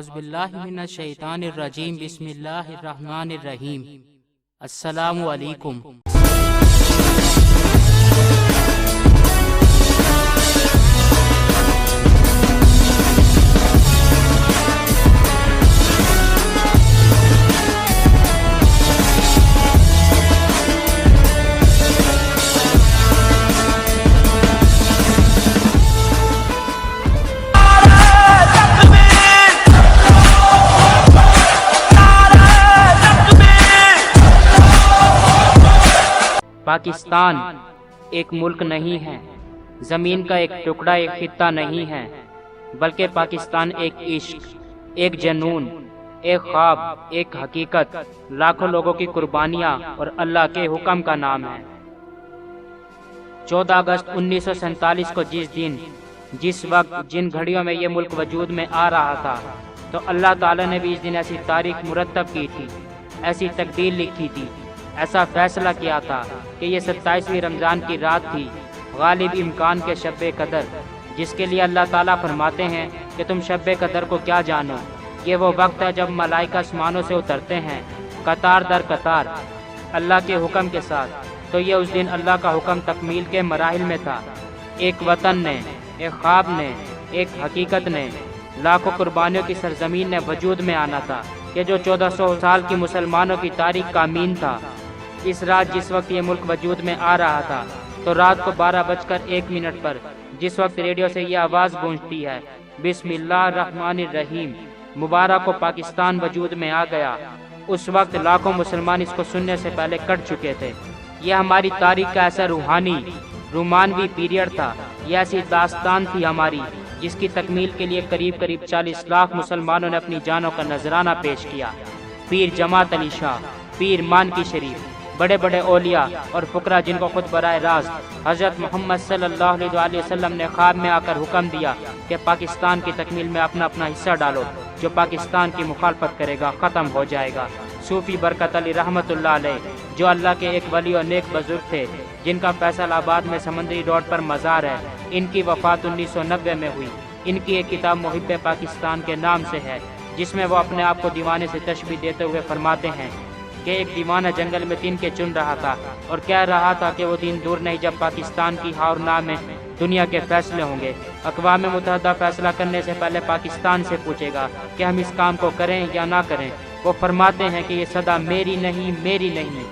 اعوذ باللہ من الشیطان الرجیم بسم اللہ الرحمن الرحیم السلام علیکم۔ پاکستان ایک ملک نہیں ہے، زمین کا ایک ٹکڑا، ایک خطہ نہیں ہے، بلکہ پاکستان ایک عشق، ایک جنون، ایک خواب، ایک حقیقت، لاکھوں لوگوں کی قربانیاں اور اللہ کے حکم کا نام ہے۔ 14 اگست 1947 کو جس وقت جن گھڑیوں میں یہ ملک وجود میں آ رہا تھا، تو اللہ تعالی نے بھی اس دن ایسی تاریخ مرتب کی تھی، ایسی تقدیر لکھی تھی، ایسا فیصلہ کیا تھا کہ یہ 27ویں رمضان کی رات تھی، غالب امکان کے شب قدر، جس کے لیے اللہ تعالیٰ فرماتے ہیں کہ تم شب قدر کو کیا جانو، یہ وہ وقت ہے جب ملائکہ آسمانوں سے اترتے ہیں قطار در قطار اللہ کے حکم کے ساتھ۔ تو یہ اس دن اللہ کا حکم تکمیل کے مراحل میں تھا، ایک وطن نے، ایک خواب نے، ایک حقیقت نے، لاکھوں قربانیوں کی سرزمین نے وجود میں آنا تھا کہ جو 1400 سال کی مسلمانوں کی تاریخ کا امین تھا۔ اس رات جس وقت یہ ملک وجود میں آ رہا تھا، تو رات کو 12:01 پر جس وقت ریڈیو سے یہ آواز گونجتی ہے، بسم اللہ الرحمن الرحیم، مبارک کو پاکستان وجود میں آ گیا، اس وقت لاکھوں مسلمان اس کو سننے سے پہلے کٹ چکے تھے۔ یہ ہماری تاریخ کا ایسا رومانوی پیریڈ تھا، یہ ایسی داستان تھی ہماری، جس کی تکمیل کے لیے قریب 40 لاکھ مسلمانوں نے اپنی جانوں کا نذرانہ پیش کیا۔ پیر جماعت علی شاہ، پیر مانکی شریف، بڑے بڑے اولیاء اور فقراء جن کو خود براہ راست حضرت محمد صلی اللہ علیہ وسلم نے خواب میں آ کر حکم دیا کہ پاکستان کی تکمیل میں اپنا اپنا حصہ ڈالو، جو پاکستان کی مخالفت کرے گا ختم ہو جائے گا۔ صوفی برکت علی رحمۃ اللہ علیہ، جو اللہ کے ایک ولی اور نیک بزرگ تھے، جن کا فیصل آباد میں سمندری روڈ پر مزار ہے، ان کی وفات 1990 میں ہوئی۔ ان کی ایک کتاب محب پاکستان کے نام سے ہے، جس میں وہ اپنے آپ کو دیوانے سے تشبیہ دیتے ہوئے فرماتے ہیں کہ ایک دیوانہ جنگل میں دین کے چن رہا تھا اور کہہ رہا تھا کہ وہ دن دور نہیں جب پاکستان کی ہاں اور نہ میں دنیا کے فیصلے ہوں گے۔ اقوام متحدہ فیصلہ کرنے سے پہلے پاکستان سے پوچھے گا کہ ہم اس کام کو کریں یا نہ کریں۔ وہ فرماتے ہیں کہ یہ صدا میری نہیں، میری نہیں،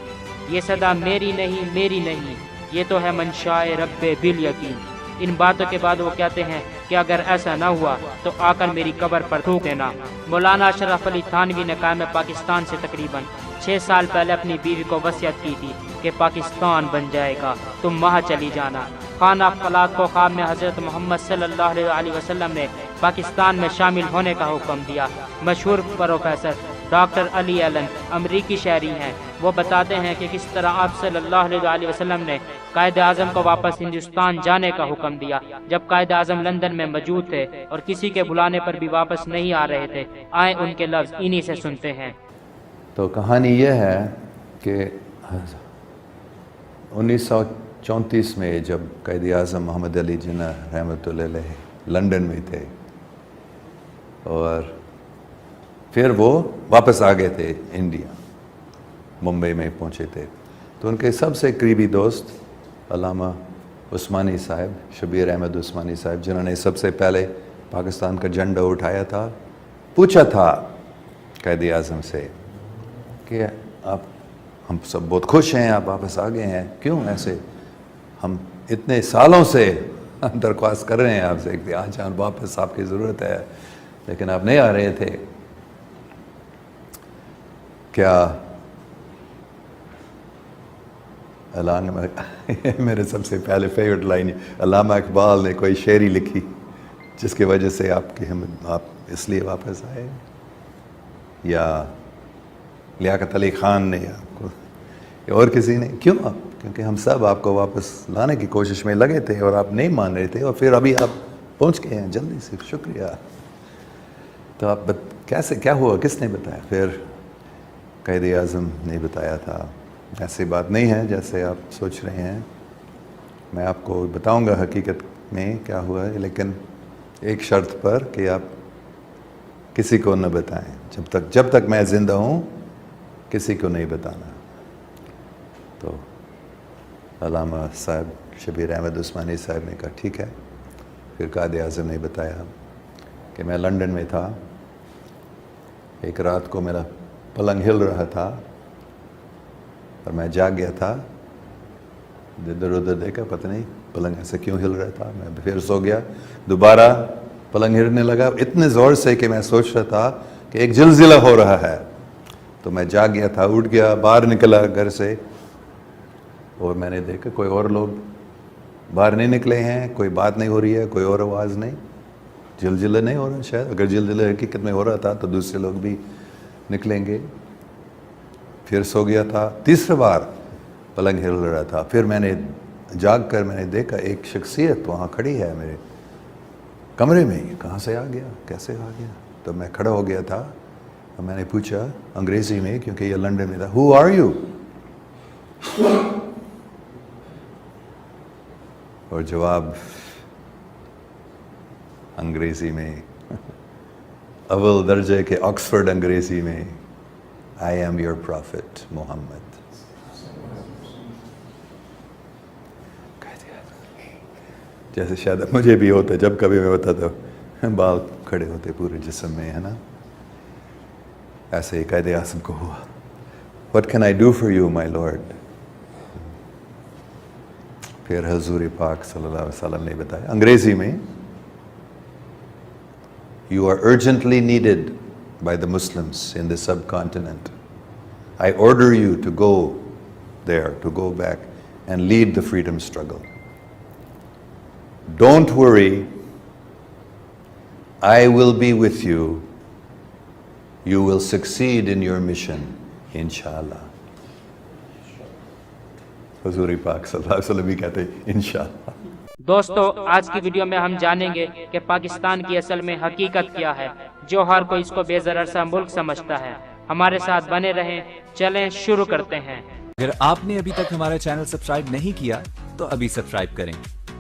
یہ صدا میری نہیں، میری نہیں، یہ تو ہے منشاء رب بالیقین۔ ان باتوں کے بعد وہ کہتے ہیں کہ اگر ایسا نہ ہوا تو آ کر میری قبر پر تھوک دینا۔ مولانا اشرف علی تھانوی نے قائم پاکستان سے تقریباً 6 سال پہلے اپنی بیوی کو وصیت کی تھی کہ پاکستان بن جائے گا، تم وہاں چلی جانا۔ خانہ فلات کو خواب میں حضرت محمد صلی اللہ علیہ وسلم نے پاکستان میں شامل ہونے کا حکم دیا۔ مشہور پروفیسر ڈاکٹر علی ایلن امریکی شہری ہیں، وہ بتاتے ہیں کہ کس طرح آپ صلی اللہ علیہ وسلم نے قائد اعظم کو واپس ہندوستان جانے کا حکم دیا جب قائد اعظم لندن میں موجود تھے اور کسی کے بلانے پر بھی واپس نہیں آ رہے تھے۔ آئیں ان کے لفظ انہی سے سنتے ہیں۔ تو کہانی یہ ہے کہ 1934 میں جب قائد اعظم محمد علی جناح رحمۃ اللہ علیہ لندن میں تھے اور پھر وہ واپس آ گئے تھے انڈیا، ممبئی میں پہنچے تھے، تو ان کے سب سے قریبی دوست علامہ عثمانی صاحب، شبیر احمد عثمانی صاحب، جنہوں نے سب سے پہلے پاکستان کا جھنڈا اٹھایا تھا، پوچھا تھا قائد اعظم سے کہ ہم سب بہت خوش ہیں آپ واپس آ گئے ہیں، کیوں ایسے؟ ہم اتنے سالوں سے درخواست کر رہے ہیں آپ سے کہ آج واپس آپ کی ضرورت ہے، لیکن آپ نہیں آ رہے تھے۔ کیا میرے سب سے پہلے فیوریٹ لائن، علامہ اقبال نے کوئی شاعری لکھی جس کی وجہ سے آپ اس لیے واپس آئے، یا لیاقت علی خان نے آپ کو، یا اور کسی نے؟ کیوں آپ؟ کیونکہ ہم سب آپ کو واپس لانے کی کوشش میں لگے تھے اور آپ نہیں مان رہے تھے، اور پھر ابھی آپ پہنچ گئے ہیں جلدی سے، شکریہ۔ تو آپ کیسے، کیا ہوا، کس نے بتایا؟ پھر قائد اعظم نے بتایا تھا۔ ایسی بات نہیں ہے جیسے آپ سوچ رہے ہیں، میں آپ کو بتاؤں گا حقیقت میں کیا ہوا ہے، لیکن ایک شرط پر کہ آپ کسی کو نہ بتائیں، جب تک میں زندہ ہوں کسی کو نہیں بتانا. تو علامہ صاحب شبیر احمد عثمانی صاحب نے کہا ٹھیک ہے. پھر قائد اعظم نے بتایا کہ میں لنڈن میں تھا، ایک رات کو میرا پلنگ ہل رہا تھا اور میں جاگ گیا تھا. ادھر ادھر دیکھا، پتہ نہیں پلنگ ایسے کیوں ہل رہا تھا. میں پھر سو گیا، دوبارہ پلنگ ہلنے لگا اتنے زور سے کہ میں سوچ رہا تھا کہ ایک زلزلہ ہو رہا ہے. تو میں جاگ گیا تھا، اٹھ گیا، باہر نکلا گھر سے، اور میں نے دیکھا کوئی اور لوگ باہر نہیں نکلے ہیں، کوئی بات نہیں ہو رہی ہے، کوئی اور آواز نہیں. زلزلہ نہیں ہو رہا شاید، اگر زلزلہ حقیقت میں ہو رہا تھا تو دوسرے لوگ بھی نکلیں گے. پھر سو گیا تھا، تیسری بار پلنگ ہل رہا تھا. پھر میں نے جاگ کر میں نے دیکھا ایک شخصیت وہاں کھڑی ہے میرے کمرے میں. کہاں سے آ گیا، کیسے آ گیا؟ تو میں کھڑا ہو گیا تھا اور میں نے پوچھا انگریزی میں، کیونکہ یہ لنڈن میں تھا، ہو آر یو؟ اور جواب انگریزی میں، اول درجے کے آکسفورڈ انگریزی میں، آئی ایم یور پرافٹ محمد. جیسے شاید مجھے بھی ہوتا، جب کبھی میں ہوتا تو بال کھڑے ہوتے پورے جسم میں، ہے نا. ایسے ہی قائد اعظم کو ہوا. What can I do for you, my Lord? پھر حضور پاک صلی اللہ علیہ وسلم نے بتایا انگریزی میں، You are urgently needed by the Muslims in the subcontinent. I order you to go there, to go back and lead the freedom struggle. Don't worry, I will be with you. You will succeed in your mission, inshallah. حضور پاک صلی اللہ علیہ وسلم بھی کہتے ہیں انشاءاللہ. دوستو، آج کی ویڈیو میں ہم جانیں گے کہ پاکستان کی اصل میں حقیقت کیا ہے، جو ہر کوئی اس کو بے ضرر سا ملک سمجھتا ہے. ہمارے ساتھ بنے رہیں، چلیں شروع کرتے ہیں. اگر آپ نے ابھی تک ہمارا چینل سبسکرائب نہیں کیا تو ابھی سبسکرائب کریں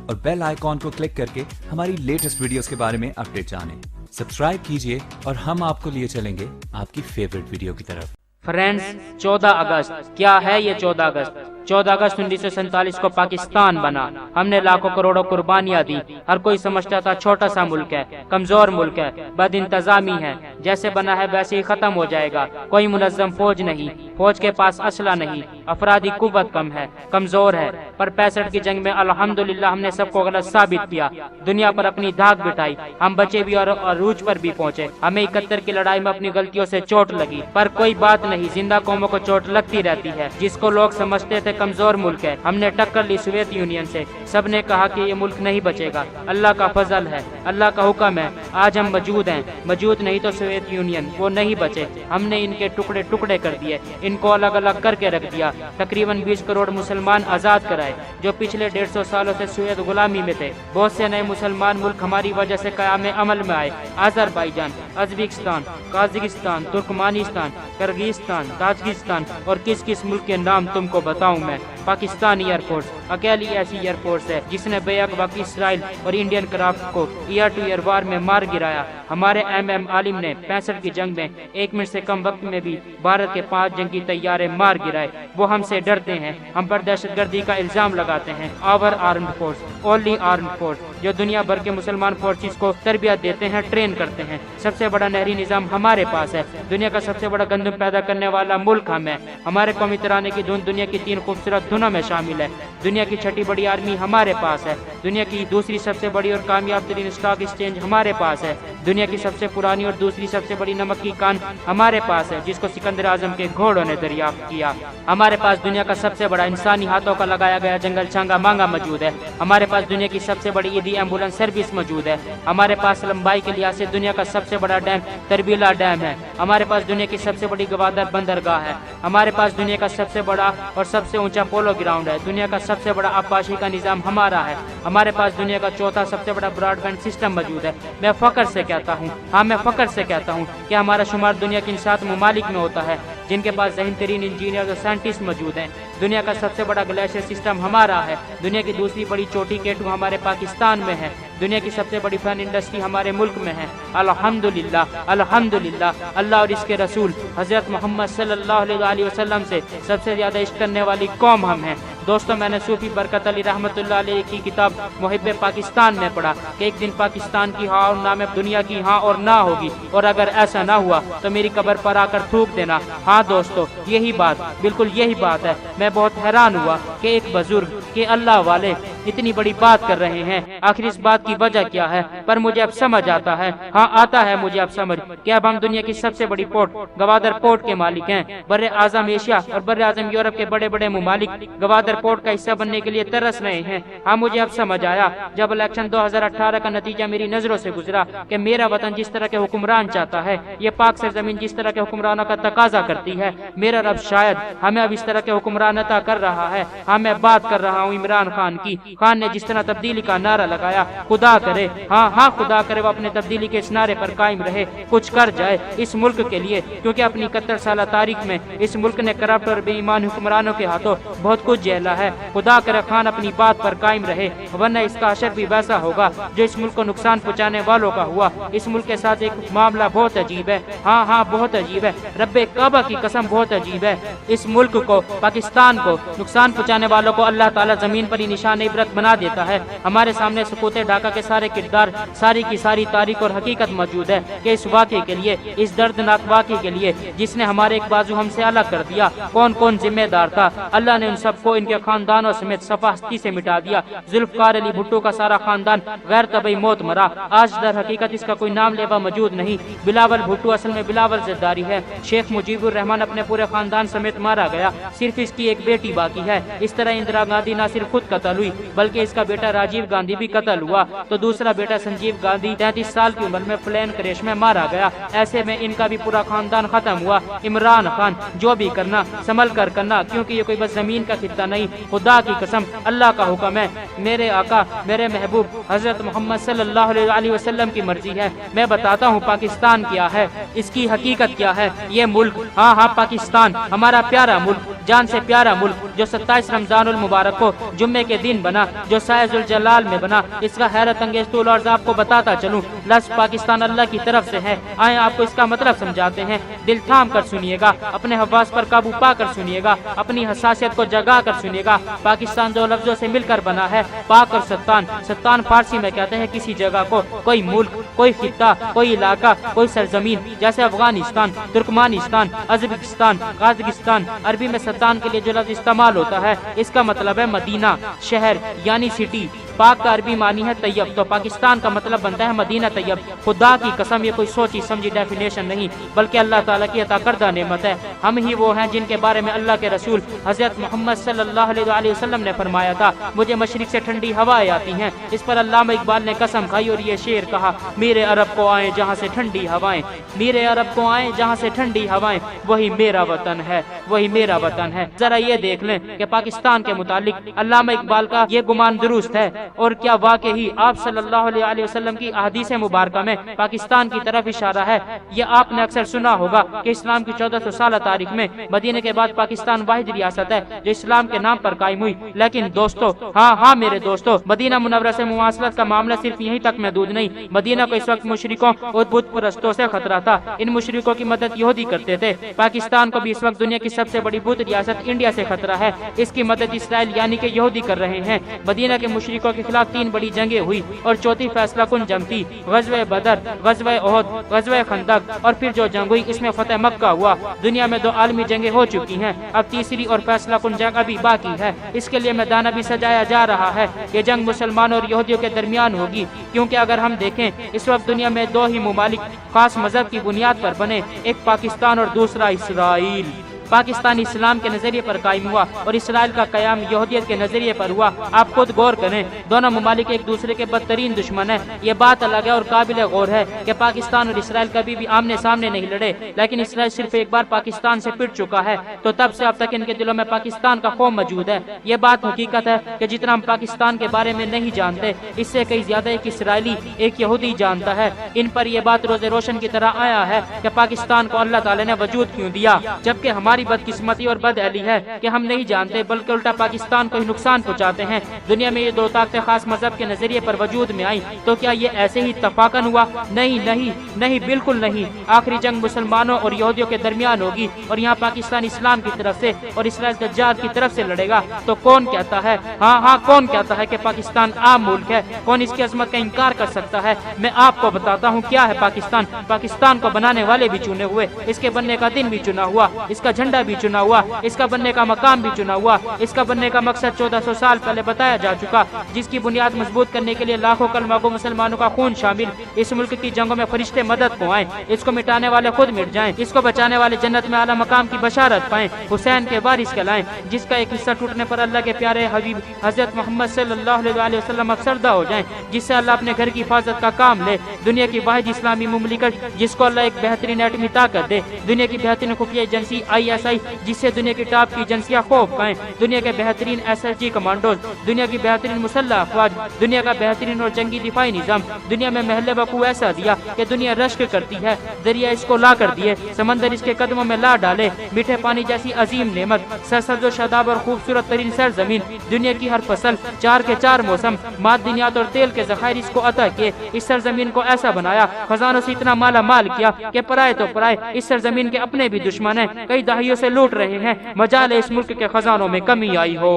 اور بیل آئیکن کو کلک کر کے ہماری لیٹسٹ ویڈیوز کے بارے میں اپڈیٹ جانیں. سبسکرائب کیجئے اور ہم آپ کو لیے چلیں گے آپ کی فیورٹ ویڈیو کی طرف. فرینڈز، 14 اگست کیا ہے یہ 14 اگست؟ 14 اگست 1947 کو پاکستان بنا. ہم نے لاکھوں کروڑوں قربانیاں دی. ہر کوئی سمجھتا تھا چھوٹا سا ملک ہے، کمزور ملک ہے، بد انتظامی ہے، جیسے بنا ہے ویسے ہی ختم ہو جائے گا. کوئی منظم فوج نہیں، فوج کے پاس اسلحہ نہیں، افرادی قوت کم ہے، کمزور ہے. پر 65 کی جنگ میں الحمدللہ ہم نے سب کو غلط ثابت کیا، دنیا پر اپنی دھاک بٹھائی. ہم بچے بھی اور عروج پر بھی پہنچے. ہمیں 71 کی لڑائی میں اپنی غلطیوں سے چوٹ لگی، پر کوئی بات نہیں، زندہ قوموں کو چوٹ لگتی رہتی ہے. جس کو لوگ سمجھتے تھے کمزور ملک ہے، ہم نے ٹکر لی سوویت یونین سے. سب نے کہا کہ یہ ملک نہیں بچے گا. اللہ کا فضل ہے، اللہ کا حکم ہے، آج ہم موجود ہیں. موجود نہیں تو سوویت یونین، وہ نہیں بچے. ہم نے ان کے ٹکڑے ٹکڑے کر دیے، ان کو الگ الگ کر کے رکھ دیا. تقریباً 20 کروڑ مسلمان آزاد کرائے جو پچھلے 150 سالوں سے سوویت غلامی میں تھے. بہت سے نئے مسلمان ملک ہماری وجہ سے قیام عمل میں آئے. Azerbaijan, Uzbekistan, Kazakhstan, Turkmenistan, Kyrgyzstan, Tajikistan اور کس ملک کے نام تم کو بتاؤں میں. پاکستانی ایئر فورس اکیلی ایسی ایئر فورس ہے جس نے بے حق وقت اسرائیل اور انڈین کرافٹ کو ایئر ٹو ایئر وار میں مار گرایا. ہمارے ایم عالم نے 65 کی جنگ میں 1 منٹ سے کم وقت میں بھی بھارت کے 5 جنگی طیارے مار گرائے. وہ ہم سے ڈرتے ہیں، ہم پر دہشت گردی کا الزام لگاتے ہیں. Our armed force, only armed force, جو دنیا بھر کے مسلمان فورسز کو تربیت دیتے ہیں، ٹرین کرتے ہیں. سب سے بڑا نہری نظام ہمارے پاس ہے. دنیا کا سب سے بڑا گندم پیدا کرنے والا ملک ہم ہے. ہمارے قومی ترانے کی دھن دنیا کی 3 خوبصورت دھنوں میں شامل ہے. دنیا کی 6ٹھی بڑی آرمی ہمارے پاس ہے. دنیا کی دوسری سب سے بڑی اور کامیاب ترین اسٹاک ایکسچینج ہمارے پاس ہے. دنیا کی سب سے پرانی اور دوسری سب سے بڑی نمک کی کان ہمارے پاس ہے، جس کو سکندر اعظم کے گھوڑوں نے دریافت کیا. ہمارے پاس دنیا کا سب سے بڑا انسانی ہاتھوں کا لگایا گیا جنگل چھانگا مانگا موجود ہے. ہمارے پاس دنیا کی سب سے بڑی ایدھی ایمبولینس سروس موجود ہے. ہمارے پاس لمبائی کے لحاظ سے دنیا کا سب سے بڑا ڈیم تربیلا ڈیم ہے. ہمارے پاس دنیا کی سب سے بڑی گوادر بندرگاہ ہے. ہمارے پاس دنیا کا سب سے بڑا اور سب سے اونچا پولو گراؤنڈ ہے. دنیا کا سب سے بڑا آبپاشی کا نظام ہمارا ہے. ہمارے پاس دنیا کا 4تھا سب سے بڑا براڈ بینڈ سسٹم موجود ہے. میں فخر سے کہتا ہوں، میں فخر سے کہتا ہوں کہ ہمارا شمار دنیا کے ان 7 ممالک میں ہوتا ہے जिनके पास ज़हीन तरीन इंजीनियर और साइंटिस्ट मौजूद हैं। दुनिया का सबसे बड़ा ग्लेशियर सिस्टम हमारा है। दुनिया की दूसरी बड़ी चोटी K2 हमारे पाकिस्तान में है। दुनिया की सबसे बड़ी फैन इंडस्ट्री हमारे मुल्क में है। अल्हम्दुलिल्लाह, अल्हम्दुलिल्लाह। अल्लाह और इसके रसूल हज़रत मोहम्मद सल्लल्लाहु अलैहि वसल्लम से सबसे ज़्यादा इश्क करने वाली कौम हम हैं। दोस्तों, मैंने सूफी बरकत अली रहमतुल्लाह अलैह की किताब मुहिब्बे पाकिस्तान में पढ़ा कि एक दिन पाकिस्तान की हाँ और ना में दुनिया की हाँ और ना होगी, और अगर ऐसा ना हुआ तो मेरी कब्र पर आकर थूक देना। हाँ दोस्तों, यही बात, बिल्कुल यही बात है। मैं बहुत हैरान हुआ कि एक बुजुर्ग के अल्लाह वाले इतनी बड़ी बात कर रहे हैं। आखिर इस बात की वजह क्या है? पर मुझे अब समझ आता है, हाँ आता है मुझे अब समझ कि अब हम दुनिया की सबसे बड़ी पोर्ट गवादर पोर्ट के मालिक हैं। बर्रे आजम एशिया और बर्रे आजम यूरोप के बड़े बड़े ममालिक गवादर पोर्ट का हिस्सा बनने के लिए तरस रहे हैं। हाँ, मुझे अब समझ आया जब इलेक्शन 2018 का नतीजा मेरी नजरों से गुजरा कि मेरा वतन जिस तरह के हुक्मरान चाहता है, ये पाक सरजमीन जिस तरह के हुक्मरानों का तकाजा करती है, मेरा रब शायद हमें अब इस तरह के हुक्मरान अता कर रहा है। हाँ, मैं बात कर रहा हूँ इमरान खान की। खान ने जिस तरह तब्दीली का नारा लगाया, खुदा करे, हाँ खुदा करे वो अपने तब्दीली के इस नारे पर कायम रहे, कुछ कर जाए इस मुल्क के लिए, क्योंकि अपनी 71 साल तारीख में इस मुल्क ने करप्ट और बेईमान हुक्मरानों के हाथों बहुत कुछ झेला है। खुदा करे खान अपनी बात पर कायम रहे, वरना इसका असर भी वैसा होगा जो इस मुल्क को नुकसान पहुँचाने वालों का हुआ। इस मुल्क के साथ एक मामला बहुत अजीब है, हाँ बहुत अजीब है। रब्बे काबा की कसम बहुत अजीब है। इस मुल्क को, पाकिस्तान को नुकसान पहुँचाने वालों को अल्लाह ताला जमीन पर ही निशान इबरत बना देता है। हमारे सामने सुकूते ढाका के सारे किरदार, सारी की सारी तारीख और हकीकत मौजूद है कि इस वाक़े के लिए, इस दर्दनाक वाक़े के लिए जिसने हमारे एक बाजू हमसे अलग कर दिया, कौन कौन जिम्मेदार था। अल्लाह ने उन सबको इनके खानदानों समेत सफास्ती से मिटा दिया। जुल्फकार अली भुट्टो का सारा खानदान गैर तबई मौत मरा। आज दर हकीकत इसका कोई नाम लेवा मौजूद नहीं। बिलावल भुट्टो असल में बिलावल जद्दारी है। शेख मुजीबुर रहमान अपने पूरे खानदान समेत मारा गया, सिर्फ इसकी एक बेटी बाकी है। इस तरह इंदिरा गांधी न सिर्फ खुद कत्ल हुई बल्कि इसका बेटा राजीव गांधी भी कत्ल हुआ, तो दूसरा बेटा संजीव गांधी 33 साल की उम्र में प्लेन क्रैश में मारा गया। ऐसे में इनका भी पूरा खानदान खत्म हुआ। इमरान खान, जो भी करना संभल कर करना, क्योंकि ये कोई बस जमीन का खित्ता नहीं, खुदा की कसम अल्लाह का हुक्म है। मेरे आका, मेरे महबूब हजरत मोहम्मद सल्लल्लाहु अलैहि वसल्लम की मर्जी है। मैं बताता हूँ पाकिस्तान क्या है, इसकी हकीकत क्या है। ये मुल्क, हाँ पाकिस्तान, हमारा प्यारा मुल्क, जान से प्यारा मुल्क, जो 27 रमजानुल मुबारक को जुम्मे के दिन बना, जो सायजुल जलाल में बना। इसका हैरत अंगेज तूल और आपको बताता चलूं, लफ्ज़ पाकिस्तान अल्लाह की तरफ से है। आए आपको इसका मतलब समझाते हैं। दिल थाम कर सुनिएगा, अपने हवास पर काबू पा कर सुनिएगा, अपनी हसासियत को जगा कर सुनिएगा। पाकिस्तान दो लफ्जों से मिलकर बना है, पाक और सत्तान। सत्तान फारसी में कहते हैं किसी जगह को, कोई मुल्क, कोई खित्ता, कोई इलाका, कोई सरजमीन, जैसे अफगानिस्तान, तुर्कमानिस्तान, अजबकिस्तान, काजकिस्तान। अरबी में सत्तान के लिए जो लफ्ज इस्तेमाल होता है, इसका मतलब है मदीना, शहर यानी सिटी। पाक का अरबी मानी है तैयब, तो पाकिस्तान का मतलब बनता है मदीना तैयब। खुदा की कसम ये कोई सोची समझी डेफिनेशन नहीं, बल्कि अल्लाह ताला की अता करदा नेमत है। हम ही वो हैं जिनके बारे में अल्लाह के रसूल हजरत मोहम्मद सल्लल्लाहु अलैहि वसल्लम ने फरमाया था, मुझे मशरिक से ठंडी हवाएं आती हैं। इस पर अल्लामा इकबाल ने कसम खाई और ये शेर कहा, मेरे अरब को आए जहाँ से ठंडी हवाएं, मेरे अरब को आए जहाँ से ठंडी हवाएं, वही मेरा वतन है, वही मेरा वतन है। जरा ये देख लें कि पाकिस्तान के मुतालिक अल्लामा इकबाल का ये गुमान दुरुस्त है, और क्या वाकई ही आप सल्लल्लाहु अलैहि वसल्लम की अहदीस मुबारका में पाकिस्तान की तरफ इशारा है। ये आपने अक्सर सुना होगा कि इस्लाम की 1400 साल तारीख में मदीने के बाद पाकिस्तान वाहिद रियासत है जो इस्लाम के नाम पर कायम हुई। लेकिन दोस्तों, हाँ मेरे दोस्तों, मदीना मुनव्वरा से मुवासलत का मामला सिर्फ यहीं तक महदूद नहीं। मदीना को इस वक्त मुशरिकों और बुत परस्तों से खतरा था। इन मुशरिकों की मदद यहूदी करते थे। पाकिस्तान को भी इस वक्त दुनिया की सबसे बड़ी बुत रियासत इंडिया से खतरा है। इसकी मदद इसराइल यानी कि यहूदी कर रहे हैं। मदीना के मुशरिकों के खिलाफ 3 बड़ी जंगें हुई और चौथी फैसला कुन जंग थी, गज़वे बदर, गज़वे ओहद, गज़वे खंदक, और फिर जो जंग हुई इसमें फतेह मक्का हुआ। दुनिया में 2 आलमी जंगें हो चुकी हैं, अब तीसरी और फैसला कुन जंग अभी बाकी है। इसके लिए मैदान अभी सजाया जा रहा है। ये जंग मुसलमानों और यहूदियों के दरमियान होगी, क्योंकि अगर हम देखें इस वक्त दुनिया में 2 ही मुमालिक खास मजहब की बुनियाद पर बने, एक पाकिस्तान और दूसरा इसराइल। पाकिस्तान इस्लाम के नजरिए पर कायम हुआ और इसराइल का कयाम यहूदियत के नजरिए पर हुआ। आप खुद गौर करें, दोनों ममालिक एक दूसरे के बदतरीन दुश्मन है। ये बात अलग है और काबिल गौर है कि पाकिस्तान और इसराइल कभी भी आमने सामने नहीं लड़े, लेकिन इसराइल सिर्फ एक बार पाकिस्तान से पिट चुका है, तो तब से अब तक इनके दिलों में पाकिस्तान का खौफ मौजूद है। ये बात हकीकत है कि जितना हम पाकिस्तान के बारे में नहीं जानते, इससे कई ज्यादा एक इसराइली एक यहूदी जानता है। इन पर यह बात रोजे रोशन की तरह आया है कि पाकिस्तान को अल्लाह ताला ने वजूद क्यों दिया, जबकि हमारी बदकिस्मती और बदअली है कि हम नहीं जानते बल्कि उल्टा पाकिस्तान को ही नुकसान पहुंचाते हैं। दुनिया में ये दो ताकतें खास मजहब के नजरिए पर वजूद में आई, तो क्या ये ऐसे ही इत्तफाकन हुआ? नहीं नहीं नहीं, बिल्कुल नहीं। आखिरी जंग मुसलमानों और यहूदियों के दरमियान होगी और यहाँ पाकिस्तान इस्लाम की तरफ से और इसराइल दज्जाल की तरफ से लड़ेगा। तो कौन कहता है, हाँ कौन कहता है कि पाकिस्तान आम मुल्क है? कौन इसकी अजमत का इनकार कर सकता है? मैं आपको बताता हूँ क्या है पाकिस्तान। पाकिस्तान को बनाने वाले भी चुने हुए, इसके बनने का दिन भी चुना हुआ, इसका झंडा भी चुना हुआ, इसका बनने का मकाम भी चुना हुआ, इसका बनने का मकसद 1400 साल पहले बताया जा चुका, जिसकी बुनियाद मजबूत करने के लिए लाखों कलमा गो मुसलमानों का खून शामिल। इस मुल्क की जंगों में फरिश्ते मदद को आए, इसको मिटाने वाले खुद मिट जाएं, इसको बचाने वाले जन्नत में आला मकाम की बशारत पाएं, हुसैन के वारिस कहलाएं, जिसका एक हिस्सा टूटने पर अल्लाह के प्यारे हबीब हजरत मोहम्मद सल्लल्लाहु अलैहि वसल्लम अफसरदा हो जाएं, जिससे अल्लाह अपने घर की हिफाजत का काम ले। दुनिया की वाहिद इस्लामी मुमलिकत जिसको अल्लाह एक बेहतरीन एटमी ताकत दे, दुनिया की बेहतरीन खुफिया एजेंसी ISI जिससे दुनिया की टॉप की एजेंसियां खौफ खाएं, दुनिया के बेहतरीन SSG कमांडोज, दुनिया की बेहतरीन मुसल्लह अफवाज, दुनिया का बेहतरीन और जंगी दिफाई निजाम, दुनिया में महल वकू ऐसा दिया कि दुनिया रश्क करती है, दरिया इसको ला कर दिए, समंदर इसके कदमों में ला डाले, मीठे पानी जैसी अजीम नेमत, सरसब्ज़ शादाब और खूबसूरत तरीन सरजमीन, दुनिया की हर फसल, 4 के 4 मौसम, मादनियात और तेल के ज़खायर इसको अता किए। इस सरजमीन को ऐसा बनाया, खजानों से इतना माला माल किया कि पराए तो पराए, इस सरजमीन के अपने भी दुश्मन हैं, कई दहाइयों से लूट रहे हैं। मजाल है इस मुल्क के खजानों में कमी आई हो,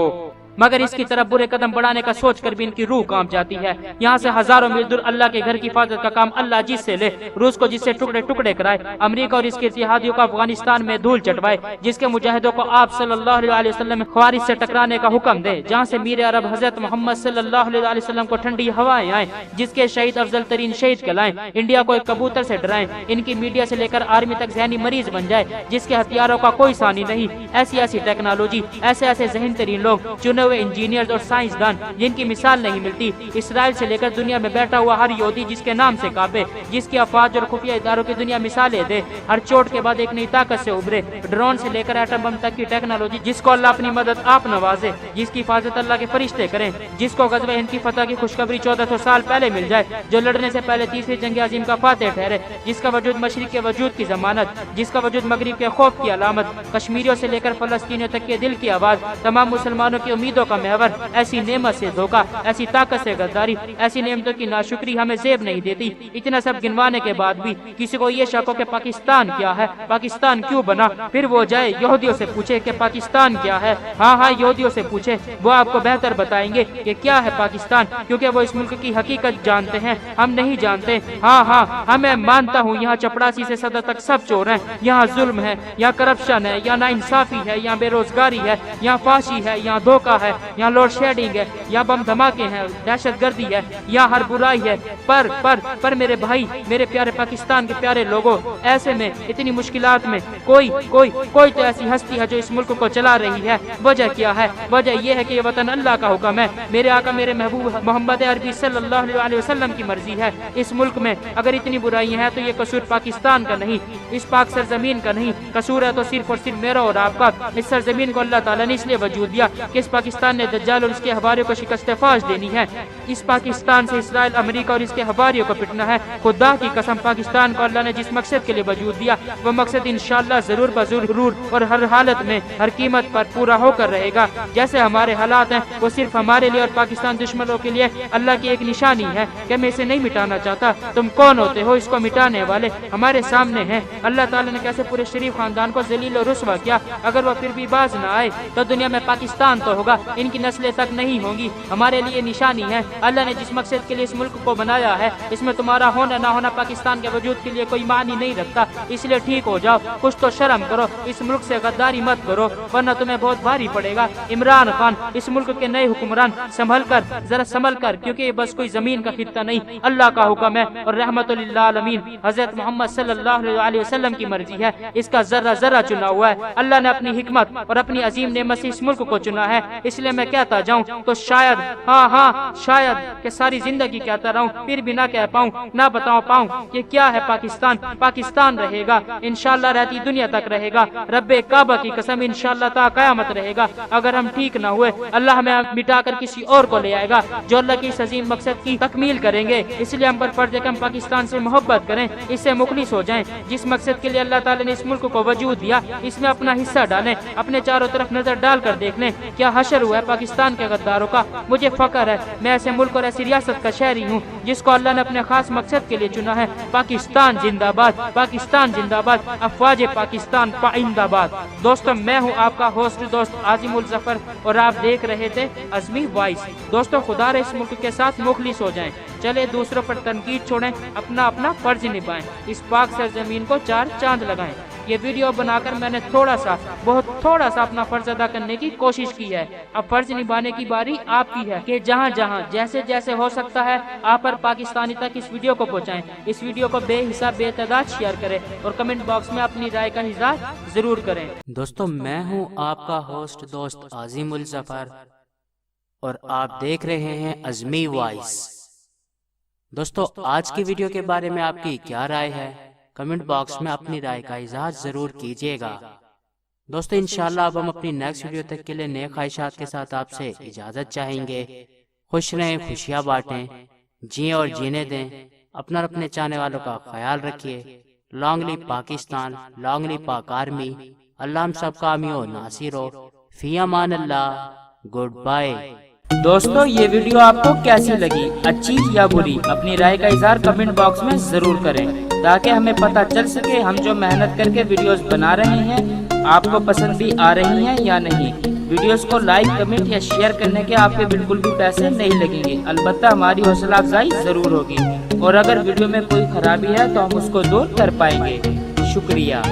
मगर इसकी तरफ बुरे कदम बढ़ाने का सोच कर भी इनकी रूह कांप जाती है। यहाँ से हजारों मील दूर अल्लाह के घर की हिफाजत का काम अल्लाह जिससे ले, रूस को जिससे टुकड़े टुकड़े कराए, अमेरिका और इसके इत्तेहादियों को अफगानिस्तान में धूल चटवाए, जिसके मुजाहिदों को आप सल्लल्लाहु अलैहि वसल्लम ख्वारिज से टकराने का हुक्म दे, जहाँ से मीर अरब हजरत मोहम्मद सल्लल्लाहु अलैहि वसल्लम को ठंडी हवाएं आए, जिसके शहीद अफजल तरीन शहीद कहलाएं, इंडिया को एक कबूतर से डराएं, इनकी मीडिया से लेकर आर्मी तक जहनी मरीज बन जाए, जिसके हथियारों का कोई सानी नहीं। ऐसी ऐसी टेक्नोलॉजी, ऐसे ऐसे जहन तरीन लोग, चुने हुए इंजीनियर्स और साइंसदान जिनकी मिसाल नहीं मिलती। इसराइल से लेकर दुनिया में बैठा हुआ हर यहूदी जिसके नाम से काबे, जिसकी अफवाज और खुफिया इदारों की दुनिया मिसालें दे, हर चोट के बाद एक नई ताकत से उभरे, ड्रोन से लेकर एटम बम तक की टेक्नोलॉजी, जिसको अल्लाह अपनी मदद आप नवाजे, जिसकी हिफाजत अल्लाह के फरिश्ते करें, जिसको गज़वा हिंद की फतह की खुशखबरी 1400 साल पहले मिल जाए, जो लड़ने से पहले तीसरी जंग अजीम का फातेह ठहरे, जिसका वजूद मशरिक के वजूद की जमानत, जिसका वजूद मगरिब के खौफ की अलामत, कश्मीरियों से लेकर फलस्तीनियों तक के दिल की आवाज, तमाम मुसलमानों की उम्मीदों का महवर, ऐसी नेमत से धोखा, ऐसी ताकत से गद्दारी, ऐसी नेमतों की नाशुक्री हमें जेब नहीं देती। इतना सब गिनवाने के बाद भी किसी को ये शक हो कि पाकिस्तान क्या है, पाकिस्तान क्यों बना, फिर वो जाए यहूदियों से पूछे कि पाकिस्तान क्या है। हाँ यहूदियों से पूछे, वो आपको बेहतर बताएंगे कि क्या है पाकिस्तान, क्योंकि वो इस मुल्क की हकीकत जानते हैं, हम नहीं जानते। हाँ मैं मानता हूँ यहाँ चपड़ासी से सदर तक सब चोर हैं, यहाँ जुल्म है, यहाँ करप्शन है, यहाँ नाइंसाफी है, यहाँ बेरोजगारी है, यहाँ फांसी है, यहाँ धोखा है, यहाँ लोड शेडिंग है, यहाँ बम धमाके हैं, दहशत गर्दी है, यहाँ हर बुराई है। पर मेरे भाई, मेरे प्यारे पाकिस्तान के प्यारे लोगों, ऐसे में इतनी मुश्किलात में कोई तो ऐसी हस्ती है जो इस मुल्क को चला रही है। वजह क्या है? वजह यह है कि ये वतन अल्लाह का हुक्म है, मेरे आका मेरे महबूब मोहम्मद अरबी सल्लल्लाहु अलैहि वसल्लम की मर्जी है। इस मुल्क में अगर इतनी बुराइयां हैं तो ये कसूर पाकिस्तान का नहीं, इस पाक सरजमीन का नहीं, कसूर है तो सिर्फ और सिर्फ मेरा और आपका। इस सरजमीन को अल्लाह ताला ने इसलिए वजूद दिया कि इस पाकिस्तान ने दज्जाल और उसके हवारियों को शिकस्त फाश देनी है। इस पाकिस्तान से इसराइल, अमेरिका और इसके हवारियों को पिटना है। खुदा की कसम, पाकिस्तान को अल्लाह ने जिस मकसद के लिए वजूद दिया वो मकसद इंशाअल्लाह जरूर बजरूर और हर हालत में हर कीमत पर पूरा होकर रहेगा। जैसे हमारे हालात हैं वो सिर्फ हमारे लिए और पाकिस्तान दुश्मनों के लिए अल्लाह की एक निशानी है कि मैं इसे नहीं मिटाना चाहता। तुम कौन होते हो इसको मिटाने वाले? हमारे सामने हैं। अल्लाह ताला ने कैसे पूरे शरीफ खानदान को जलील और रुस्वा किया। अगर वो फिर भी बाज न आए तो दुनिया में पाकिस्तान तो होगा होगा, इनकी नस्लें तक नहीं होंगी। हमारे लिए निशानी है। अल्लाह ने जिस मकसद के लिए इस मुल्क को बनाया है, इसमें तुम्हारा होना ना होना पाकिस्तान के वजूद के लिए कोई मानी नहीं रखता। इसलिए ठीक हो जाओ, कुछ तो शर्म करो, इस मुल्क से गद्दारी मत करो, वरना तुम्हें बहुत भारी पड़ेगा। इमरान खान, इस मुल्क के नए हुक्मरान, संभल कर, जरा संभल कर, क्योंकि ये बस कोई जमीन का खित्ता नहीं, अल्लाह का हुक्म है और रहमतुल लिल आलमीन हजरत मोहम्मद सल्लल्लाहु अलैहि वसल्लम की मर्जी है। इसका जर्रा जर्रा चुना हुआ है। अल्लाह ने अपनी हिकमत और अपनी अजीम नेमत से इस मुल्क को चुना है। इसलिए मैं कहता जाऊं तो शायद, हाँ शायद कि सारी जिंदगी कहता रहूं, फिर भी ना कह पाऊं, ना बता पाऊं कि क्या है पाकिस्तान। पाकिस्तान रहेगा इंशाअल्लाह, रहती दुनिया तक रहेगा। रब्बे काबा की कसम इंशाअल्लाह ता कयामत रहेगा। अगर हम ठीक ना हुए, अल्लाह हमें मिटाकर किसी और को ले आएगा जो अल्लाह की इस अजीम मकसद की तकमील करेंगे। इसलिए हम पर फर्ज है कि हम पाकिस्तान से मोहब्बत करें, इससे मुखलिस हो जाएं। जिस मकसद के लिए अल्लाह ताला ने इस मुल्क को वजूद दिया, इसमें अपना हिस्सा डालें। अपने चारों तरफ नजर डाल कर देख लें क्या हशर हुआ है पाकिस्तान के गद्दारों का। मुझे फख्र है मैं ऐसे मुल्क और ऐसी रियासत का शहरी हूँ जिसको अल्लाह ने अपने खास मकसद के लिए चुना है। पाकिस्तान जिंदाबाद, पाकिस्तान जिंदाबाद, अफवाज पाकिस्तान पाइंदाबाद। दोस्तों, मैं हूँ आपका होस्ट दोस्त आजिमुल जफर और आप देख रहे थे अज़मी वॉइस। दोस्तों, खुदा इस मुल्क के साथ मुखलिस हो जाएं। चले दूसरों पर तनकीद छोड़ें, अपना अपना फर्ज निभाएं, इस पाक सरजमीन को चार चांद लगाएं। ये वीडियो बनाकर मैंने बहुत थोड़ा सा अपना फर्ज अदा करने की कोशिश की है। अब फर्ज निभाने की बारी आपकी है कि जहाँ जहाँ जैसे जैसे हो सकता है आप पर पाकिस्तानी तक इस वीडियो को पहुँचाएं। इस वीडियो को बेहिसाब बेतदाद शेयर करें और कमेंट बॉक्स में अपनी राय का इज़हार जरूर करें। दोस्तों, मैं हूँ आपका होस्ट दोस्त आजिमुल जफर और आप देख रहे हैं अज़मी वॉइस। दोस्तों, आज की वीडियो के बारे में आपकी क्या राय है? कमेंट बॉक्स में अपनी राय का इज़हार जरूर कीजिएगा। दोस्तों, इंशाल्लाह अब हम अपनी नेक्स्ट वीडियो तक के लिए नए ख्वाहिशात के साथ आपसे इजाजत चाहेंगे। खुश रहें, खुशियाँ बांटें, जिए और जीने दें। अपना और अपने चाहने वालों का ख्याल रखिए। Long live Pakistan, long live पाक आर्मी। अल्लाह हम सब का आमी हो नासिर हो। फी अमान अल्लाह, गुड बाय। दोस्तों, ये वीडियो आपको कैसी लगी, अच्छी या बुरी? अपनी राय का इज़हार कमेंट बॉक्स में जरूर करें ताकि हमें पता चल सके हम जो मेहनत करके वीडियोस बना रहे हैं आपको पसंद भी आ रही हैं या नहीं। वीडियोस को लाइक, कमेंट या शेयर करने के आपके बिल्कुल भी पैसे नहीं लगेंगे, अलबत्ता हमारी हौसला अफजाई जरूर होगी। और अगर वीडियो में कोई खराबी है तो हम उसको दूर कर पाएंगे। शुक्रिया।